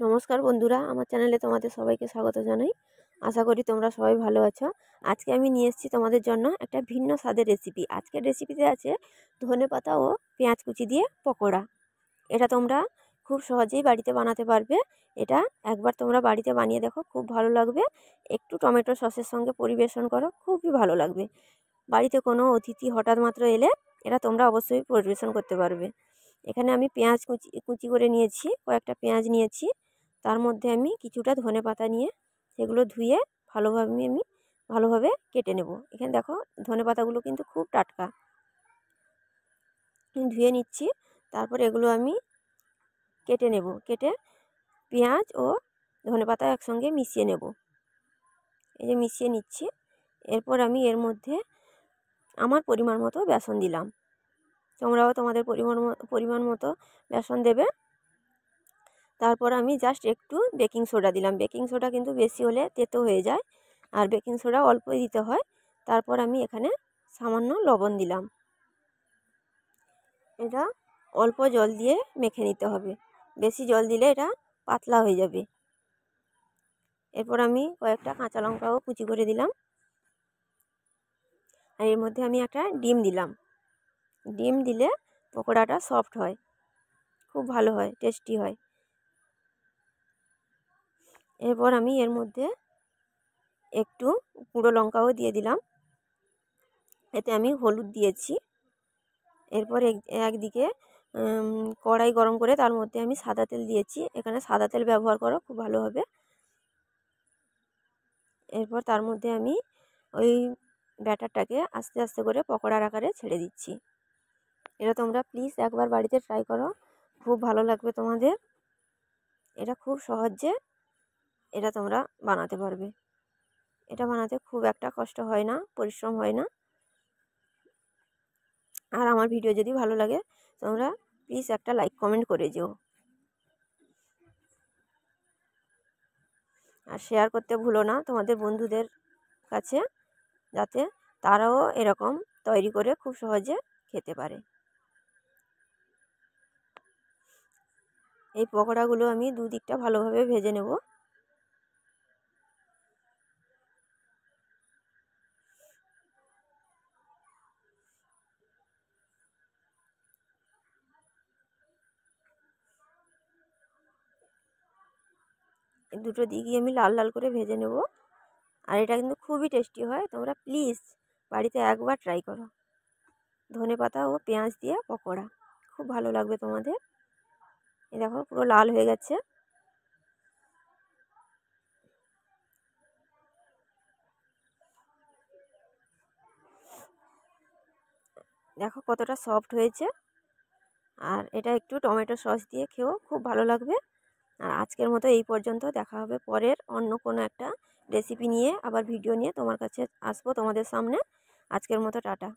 নমস্কার বন্ধুরা, আমার চ্যানেলে তোমাদের সবাইকে স্বাগত জানাই। আশা করি তোমরা সবাই ভালো আছো। আজকে আমি নিয়ে এসেছি তোমাদের জন্য একটা ভিন্ন স্বাদের রেসিপি। আজকের রেসিপিতে আছে ধনেপাতা ও পেঁয়াজ কুচি দিয়ে পকোড়া। এটা তোমরা খুব সহজেই বাড়িতে বানাতে পারবে। এটা একবার তোমরা বাড়িতে বানিয়ে দেখো, খুব ভালো লাগবে। একটু টমেটো সসের সঙ্গে পরিবেশন করো, খুবই ভালো লাগবে। বাড়িতে কোনো অতিথি হঠাৎ মাত্র এলে এটা তোমরা অবশ্যই পরিবেশন করতে পারবে। এখানে আমি পেঁয়াজ কুচি কুচি করে নিয়েছি, কয়েকটা পেঁয়াজ নিয়েছি। তার মধ্যে আমি কিছুটা ধনেপাতা নিয়ে সেগুলো ধুয়ে ভালোভাবে কেটে নেব। এখানে দেখো ধনেপাতাগুলো কিন্তু খুব টাটকা, ধুয়ে নিচ্ছি। তারপর এগুলো আমি কেটে নেব। কেটে পেঁয়াজ ও ধনেপাতা একসঙ্গে মিশিয়ে নেব। এই যে মিশিয়ে নিচ্ছি। এরপর আমি এর মধ্যে আমার পরিমাণ মতো বেসন দিলাম। তোমরাও তোমাদের পরিমাণ মতো বেসন দেবে। তারপর আমি জাস্ট একটু বেকিং সোডা দিলাম। বেকিং সোডা কিন্তু বেশি হলে তেতো হয়ে যায়, আর বেকিং সোডা অল্পই দিতে হয়। তারপর আমি এখানে সামান্য লবণ দিলাম। এটা অল্প জল দিয়ে মেখে নিতে হবে, বেশি জল দিলে এটা পাতলা হয়ে যাবে। এরপর আমি কয়েকটা কাঁচা লঙ্কাও কুচি করে দিলাম, আর এর মধ্যে আমি একটা ডিম দিলাম। ডিম দিলে পকোড়াটা সফট হয়, খুব ভালো হয়, টেস্টি হয়। এরপর আমি এর মধ্যে একটু গুঁড়ো লঙ্কাও দিয়ে দিলাম, এতে আমি হলুদ দিয়েছি। এরপর একদিকে কড়াই গরম করে তার মধ্যে আমি সাদা তেল দিয়েছি। এখানে সাদা তেল ব্যবহার করো, খুব ভালো হবে। এরপর তার মধ্যে আমি ওই ব্যাটারটাকে আস্তে আস্তে করে পকোড়ার আকারে ছেড়ে দিচ্ছি। এটা তোমরা প্লিজ একবার বাড়িতে ট্রাই করো, খুব ভালো লাগবে তোমাদের। এটা খুব সহজে এটা তোমরা বানাতে পারবে। এটা বানাতে খুব একটা কষ্ট হয় না, পরিশ্রম হয় না। আর আমার ভিডিও যদি ভালো লাগে তোমরা প্লিজ একটা লাইক কমেন্ট করে যেও, আর শেয়ার করতে ভুলো না তোমাদের বন্ধুদের কাছে, যাতে তারাও এরকম তৈরি করে খুব সহজে খেতে পারে। এই পকোড়াগুলো আমি দুদিকটা ভালোভাবে ভেজে নেব। দুটো দিকই আমি লাল লাল করে ভেজে নেব। আর এটা কিন্তু খুবই টেস্টি হয়, তোমরা প্লিজ বাড়িতে একবার ট্রাই করো। ধনেপাতা ও পেঁয়াজ দিয়ে পকোড়া খুব ভালো লাগবে তোমাদের। এই দেখো পুরো লাল হয়ে গেছে। দেখো কতটা সফট হয়েছে। আর এটা একটু টমেটো সস দিয়ে খেয়েও খুব ভালো লাগবে। আর আজকের মতো এই পর্যন্ত। দেখা হবে পরের অন্য কোনো একটা রেসিপি নিয়ে, আবার ভিডিও নিয়ে তোমার কাছে আসবো তোমাদের সামনে। আজকের মতো টাটা।